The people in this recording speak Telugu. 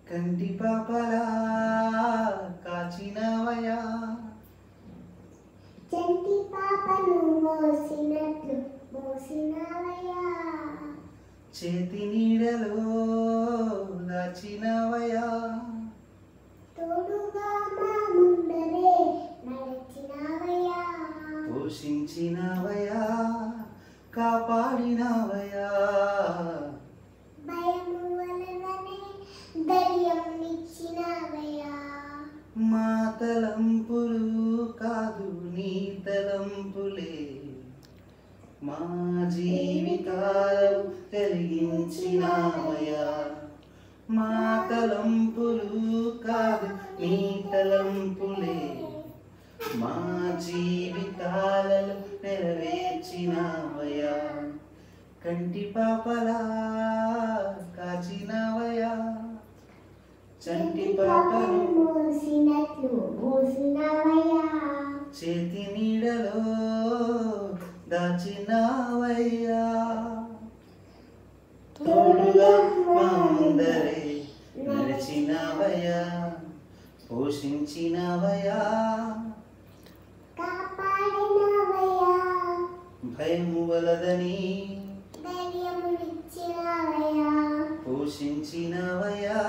కంటి పాపలా కాచినవయా చంటి పాపను మోసినట్లు మోసినవయా చేతి నీడలో దాచినవయా తోడుగా మా ముందరే నడిచినవయా పోషించినవయా కాపాడినవయా భయము వలననే ధైర్యం ఇచ్చినవయా మా తలంపులు కాదు నీ తలంపులే మా జీవితాలు కలిగించినవయా మా తలంపులు కాదు నీ తలంపులే మా జీవితాలలో నెరవేర్చినవయా కంటి పాపలా కాచినవయా చంటి పాపను మోసినట్లు మోసినవయా చేతి నీడలో దాచినవయ్యా తోడుగా మా ముందరే నడిచినవయ్యా పోషించినవయ్యా కాపాడినవయా భయము వలదని ధైర్యమునిచ్చినవయా పోషించినవయ్యా